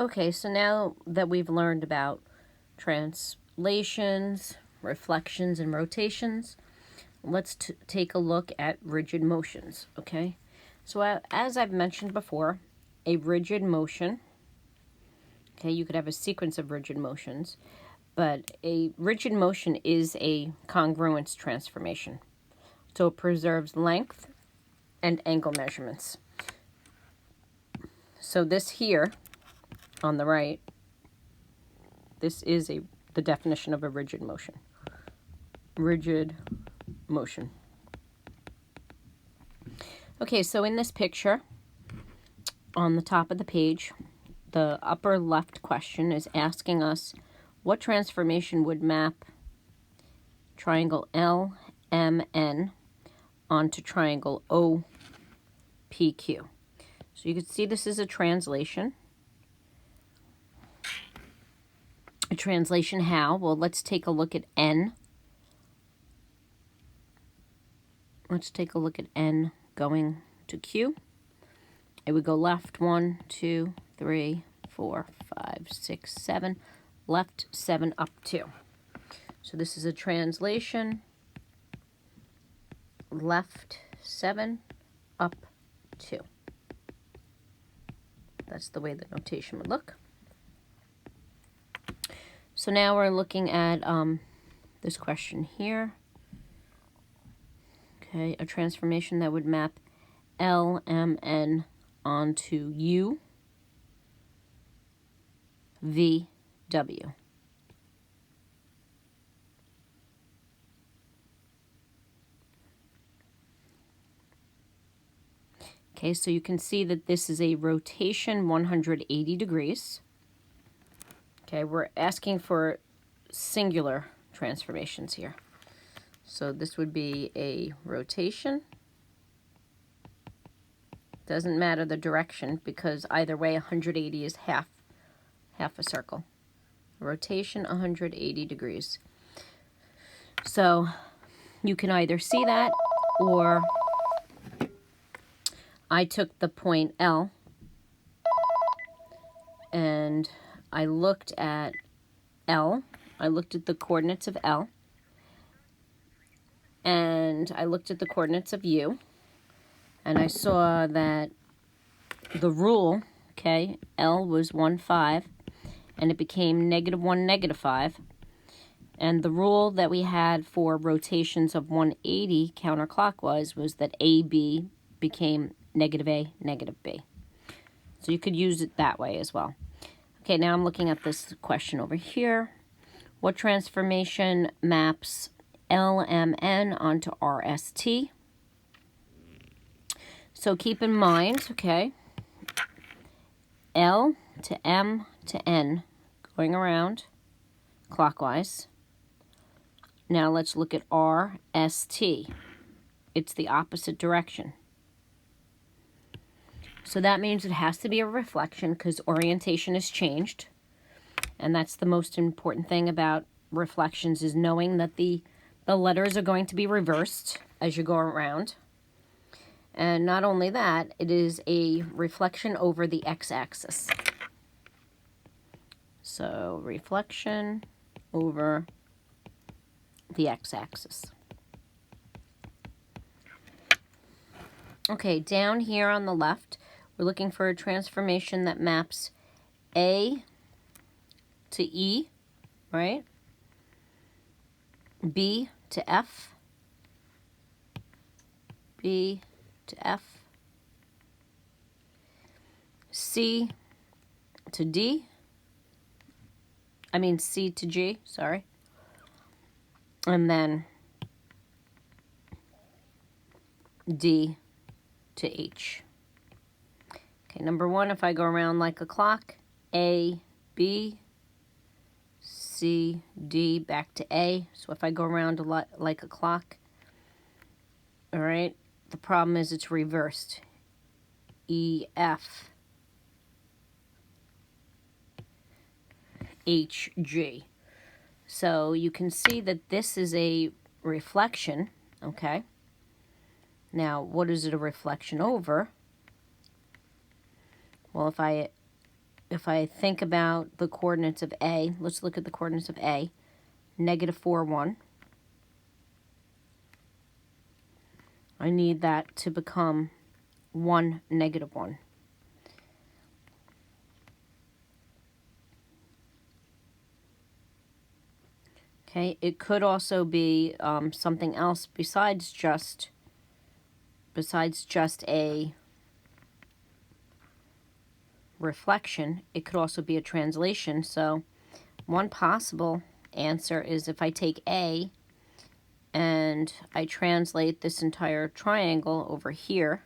Okay, so now that we've learned about translations, reflections, and rotations, let's take a look at rigid motions, okay? So as I've mentioned before, a rigid motion, okay, you could have a sequence of rigid motions, but a rigid motion is a congruence transformation. So it preserves length and angle measurements. So this here on the right, this is the definition of a rigid motion. Rigid motion. Okay, so in this picture, on the top of the page, the upper left question is asking us what transformation would map triangle LMN onto triangle OPQ. So you can see this is a translation. A translation how? Well, let's take a look at N. Let's take a look at N going to Q. It would go left 1, 2, 3, 4, 5, 6, 7. Left 7 up 2. So this is a translation. Left 7 up 2. That's the way the notation would look. So now we're looking at this question here. Okay, a transformation that would map LMN onto U, V, W. Okay, so you can see that this is a rotation 180 degrees. Okay, we're asking for singular transformations here. So this would be a rotation. Doesn't matter the direction because either way 180 is half a circle. Rotation 180 degrees. So you can either see that, or I took the point L and I looked at L. I looked at the coordinates of L. And I looked at the coordinates of U. And I saw that the rule, okay, L was 1, 5. And it became -1, -5. And the rule that we had for rotations of 180 counterclockwise was that AB became -A, -B. So you could use it that way as well. Okay, now I'm looking at this question over here. What transformation maps LMN onto RST? So keep in mind, okay, L to M to N going around clockwise. Now let's look at RST. It's the opposite direction. So that means it has to be a reflection because orientation has changed. And that's the most important thing about reflections, is knowing that the letters are going to be reversed as you go around. And not only that, it is a reflection over the x-axis. So reflection over the x-axis. Okay, down here on the left, we're looking for a transformation that maps A to E, right? B to F, B to F, C to D, C to G, sorry, and then D to H. Okay, number 1, if I go around like a clock, A, B, C, D, back to A. So if I go around a lot like a clock, all right, the problem is it's reversed. E, F, H, G. So you can see that this is a reflection, okay? Now, what is it a reflection over? Well, if I if I think about the coordinates of A, let's look at the coordinates of A, -4, 1. I need that to become 1, -1. Okay, it could also be something else besides just a reflection. It could also be a translation. So one possible answer is if I take A and I translate this entire triangle over here,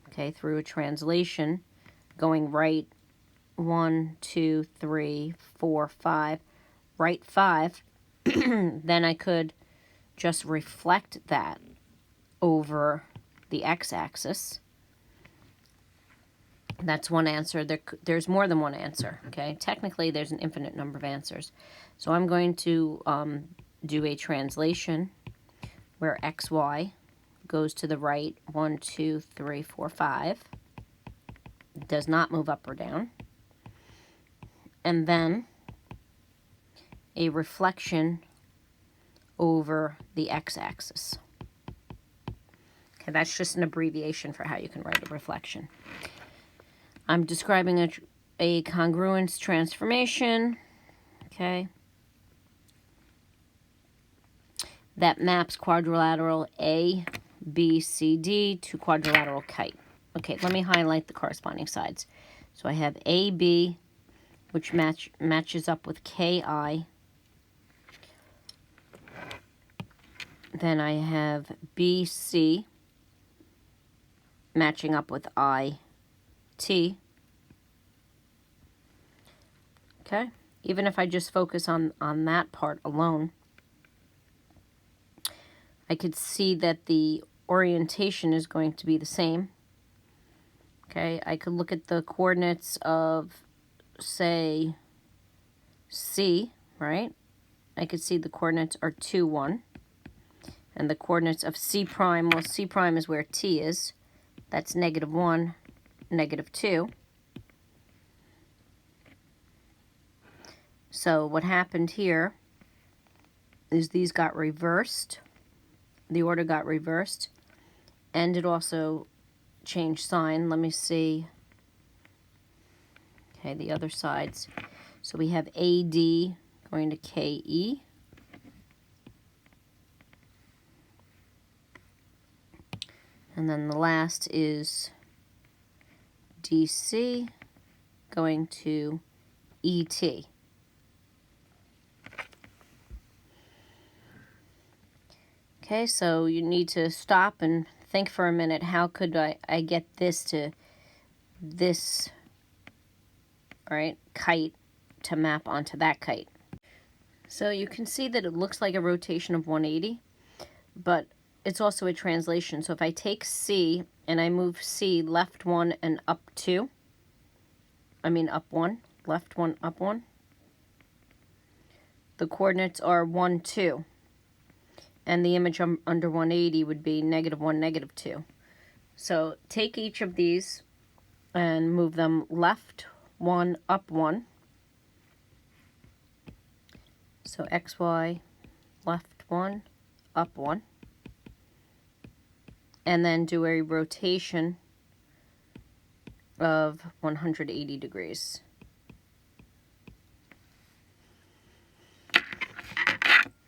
okay, through a translation, going right 1, 2, 3, 4, 5, right 5, then I could just reflect that over the x-axis. That's one answer. There's more than one answer, okay? Technically, there's an infinite number of answers. So I'm going to do a translation where xy goes to the right 1, 2, 3, 4, 5. It does not move up or down. And then a reflection over the x-axis. Okay, that's just an abbreviation for how you can write a reflection. I'm describing a congruence transformation, okay, that maps quadrilateral A, B, C, D to quadrilateral kite. Okay, let me highlight the corresponding sides. So I have AB, which matches up with KI. Then I have BC matching up with IT. Okay, even if I just focus on that part alone, I could see that the orientation is going to be the same. Okay, I could look at the coordinates of, say, C, right? I could see the coordinates are 2, 1. And the coordinates of C prime, well, C prime is where T is. That's -1, -2. So what happened here is these got reversed. The order got reversed. And it also changed sign. Let me see. Okay, the other sides. So we have AD going to KE. And then the last is DC going to ET. Okay, so you need to stop and think for a minute, how could I get this to this, right, kite to map onto that kite? So you can see that it looks like a rotation of 180, but it's also a translation. So if I take C and I move C left 1 and up 2, up 1, left 1, up 1, the coordinates are 1, 2. And the image under 180 would be -1, -2. So take each of these and move them left 1, up 1. So XY, left 1, up 1. And then do a rotation of 180 degrees.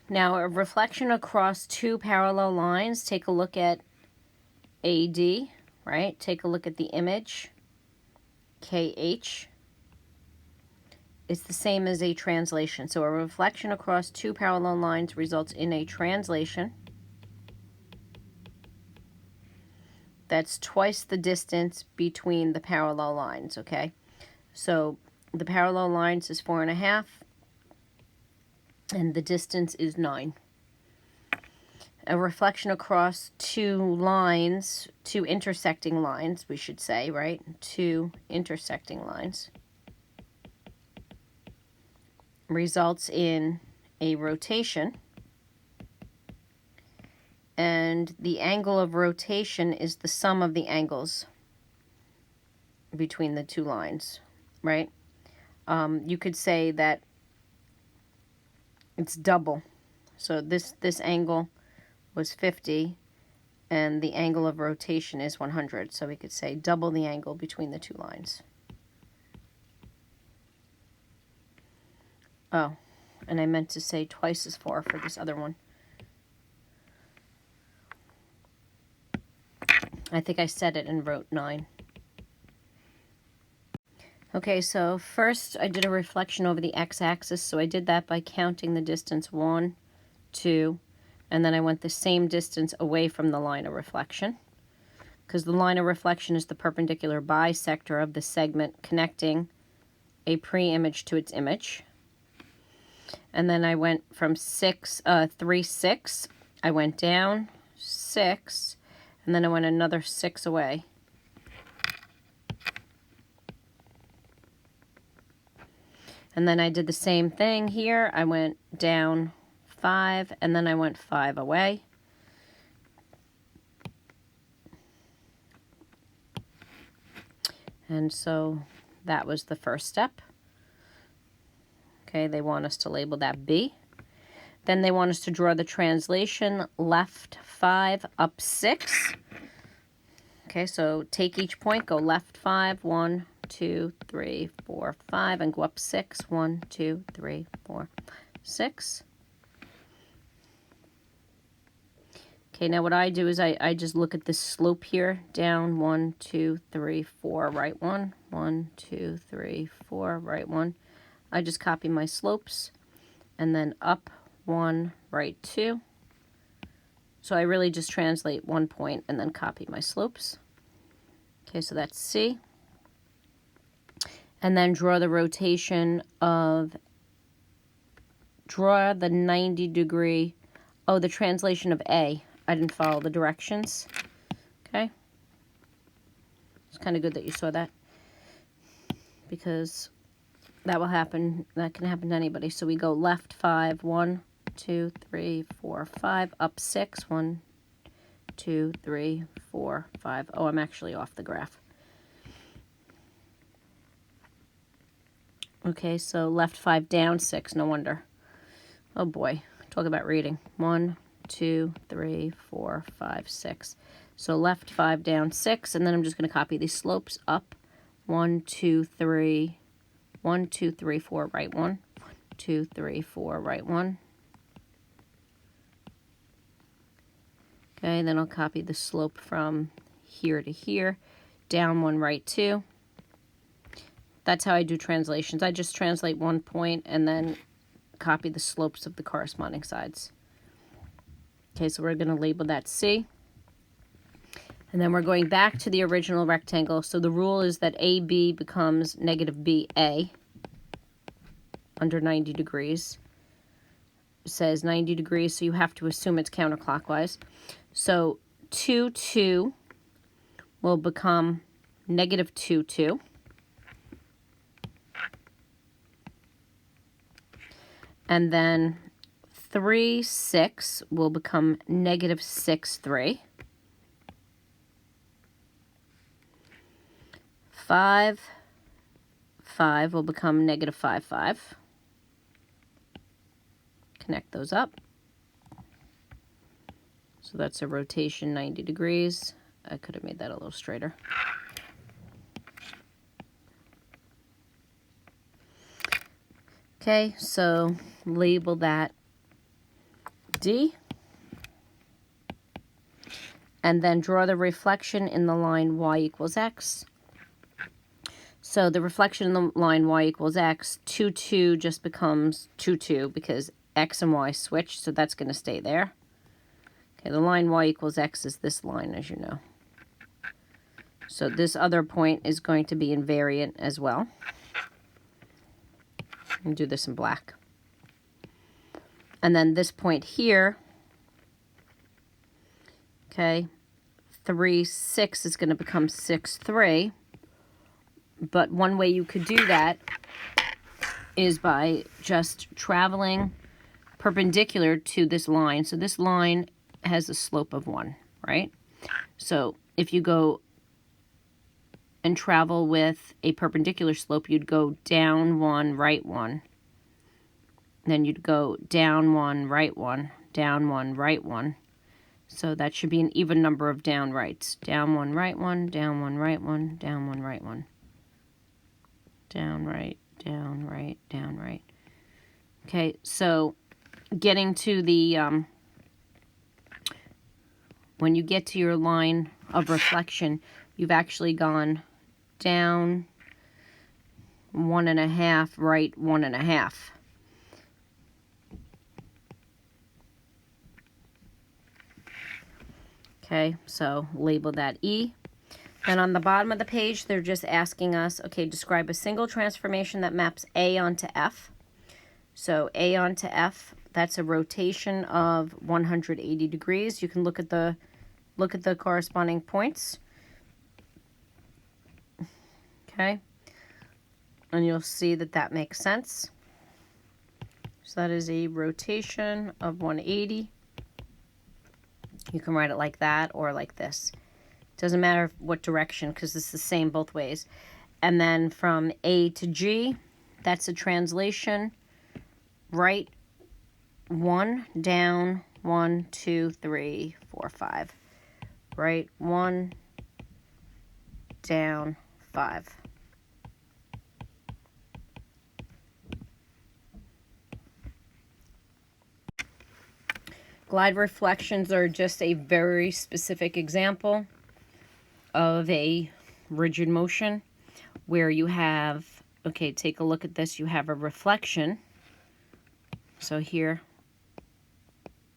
Now, a reflection across two parallel lines, take a look at AD, right? Take a look at the image, KH. It's the same as a translation. So a reflection across two parallel lines results in a translation. That's twice the distance between the parallel lines, okay? So the parallel lines is 4.5, and the distance is 9. A reflection across two lines, two intersecting lines, we should say, right? Two intersecting lines results in a rotation And the angle of rotation is the sum of the angles between the two lines, right? You could say that it's double. So this angle was 50, and the angle of rotation is 100. So we could say double the angle between the two lines. Oh, and I meant to say twice as far for this other one. I think I said it and wrote 9. Okay, so first I did a reflection over the x-axis, so I did that by counting the distance 1, 2, and then I went the same distance away from the line of reflection, because the line of reflection is the perpendicular bisector of the segment connecting a pre-image to its image. And then I went from 3, 6, I went down 6, and then I went another 6 away. And then I did the same thing here. I went down 5, and then I went 5 away. And so that was the first step. Okay, they want us to label that B. Then they want us to draw the translation, left 5, up 6. Okay, so take each point, go left 5, 1, 2, 3, 4, 5, and go up 6, 1, 2, 3, 4, 6. Okay, now what I do is I just look at this slope here, down 1, 2, 3, 4, right 1, 1, 2, 3, 4, right 1. I just copy my slopes, and then up 1, right 2. So I really just translate one point and then copy my slopes. Okay, so that's C. And then draw the rotation of, draw the 90-degree, oh, the translation of A. I didn't follow the directions. Okay. It's kind of good that you saw that, because that will happen. That can happen to anybody. So we go left 5, 1, 2, 3, 4, 5, up 6, 1, 2, 3, 4, 5. Oh, I'm actually off the graph. Okay, so left 5, down 6. No wonder. Oh boy, talk about reading. 1, 2, 3, 4, 5, 6. So left 5, down 6, and then I'm just going to copy these slopes up. 1, 2, 3. 1, 2, 3, 4, right 1. 1, 2, 3, 4, right 1. Okay, then I'll copy the slope from here to here. Down 1, right 2. That's how I do translations. I just translate one point and then copy the slopes of the corresponding sides. Okay, so we're going to label that C. And then we're going back to the original rectangle. So the rule is that AB becomes negative BA under 90 degrees. It says 90 degrees, so you have to assume it's counterclockwise. So 2, 2 will become negative 2, 2. And then 3, 6 will become negative 6, 3. 5, 5 will become negative 5, 5. Connect those up. So that's a rotation 90 degrees. I could have made that a little straighter. Okay, so label that D. And then draw the reflection in the line y equals x. So the reflection in the line y equals x, 2, 2 just becomes 2, 2 because x and y switch, so that's going to stay there. Okay, the line y equals x is this line, as you know. So this other point is going to be invariant as well. And do this in black. And then this point here, okay, 3, 6 is going to become 6, 3. But one way you could do that is by just traveling perpendicular to this line. So this line has a slope of 1, right? So if you go and travel with a perpendicular slope, you'd go down 1, right 1. Then you'd go down 1, right 1, down 1, right 1. So that should be an even number of down rights. Down 1, right 1, down 1, right 1, down 1, right 1. Down, right, down, right, down, right. Okay, so getting to the, when you get to your line of reflection, you've actually gone down 1.5, right 1.5. Okay, so label that E. And on the bottom of the page, they're just asking us, okay, describe a single transformation that maps A onto F. So A onto F, that's a rotation of 180 degrees. You can look at the corresponding points. Okay, and you'll see that that makes sense. So that is a rotation of 180. You can write it like that or like this. Doesn't matter what direction because it's the same both ways. And then from A to G, that's a translation. Right 1, down 1, 2, 3, 4, 5. Right 1, down 5. Glide reflections are just a very specific example of a rigid motion where you have, okay, take a look at this, you have a reflection. So here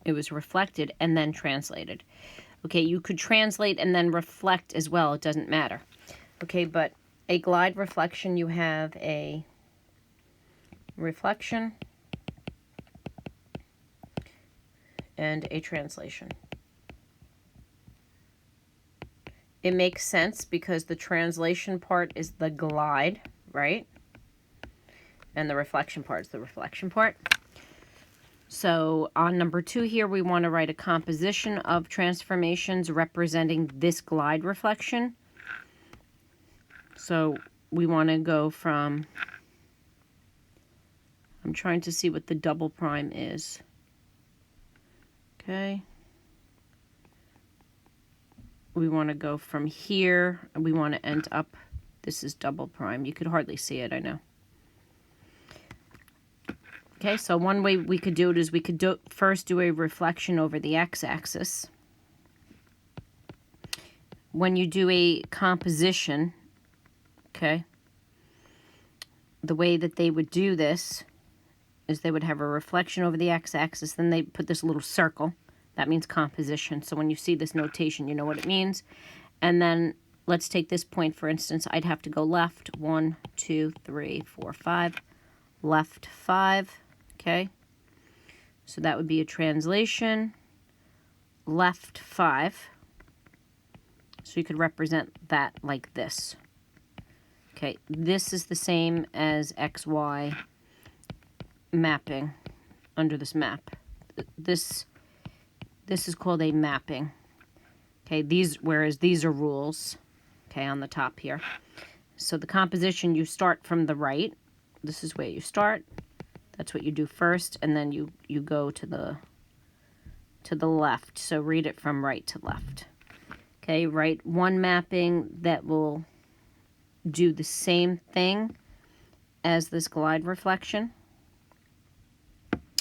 it was reflected and then translated. Okay, you could translate and then reflect as well, it doesn't matter. Okay, but a glide reflection, you have a reflection and a translation. It makes sense because the translation part is the glide, right? And the reflection part is the reflection part. So on number 2 here, we want to write a composition of transformations representing this glide reflection. So we want to go from, I'm trying to see what the double prime is. Okay. We want to go from here, and we want to end up, this is double prime. You could hardly see it, I know. Okay, so one way we could do it is we could first do a reflection over the x-axis. When you do a composition, okay, the way that they would do this is they would have a reflection over the x-axis, then they put this little circle. That means composition. So when you see this notation, you know what it means. And then let's take this point, for instance. I'd have to go left, 1, 2, 3, 4, 5. Left 5, okay? So that would be a translation. Left 5. So you could represent that like this. Okay, this is the same as XY mapping under this map. This is called a mapping. Okay, whereas these are rules, okay, on the top here. So the composition, you start from the right. This is where you start. That's what you do first, and then you go to the left. So read it from right to left. Okay, write one mapping that will do the same thing as this glide reflection.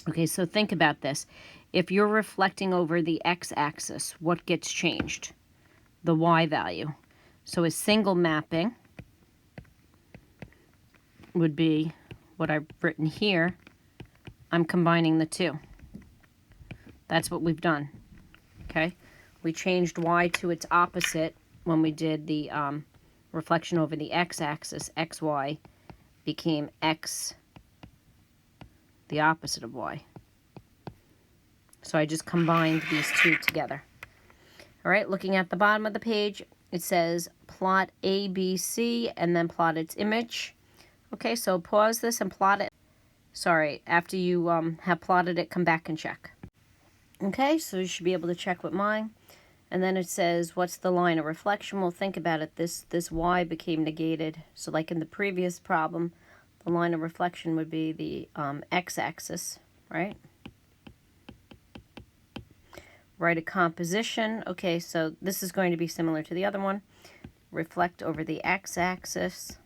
Okay, so think about this. If you're reflecting over the x-axis, what gets changed? The y value. So a single mapping would be what I've written here. I'm combining the two. That's what we've done. Okay? We changed y to its opposite when we did the reflection over the x-axis. xy became x, the opposite of y. So I just combined these two together. All right, looking at the bottom of the page, it says plot ABC and then plot its image. Okay, so pause this and plot it. Sorry, after you have plotted it, come back and check. Okay, so you should be able to check with mine. And then it says, what's the line of reflection? Well, think about it. This y became negated. So like in the previous problem, the line of reflection would be the x-axis, right? Write a composition. Okay, so this is going to be similar to the other one. Reflect over the x-axis,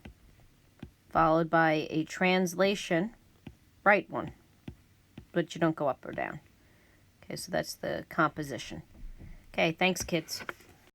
followed by a translation. Write one, but you don't go up or down. Okay, so that's the composition. Okay, thanks, kids.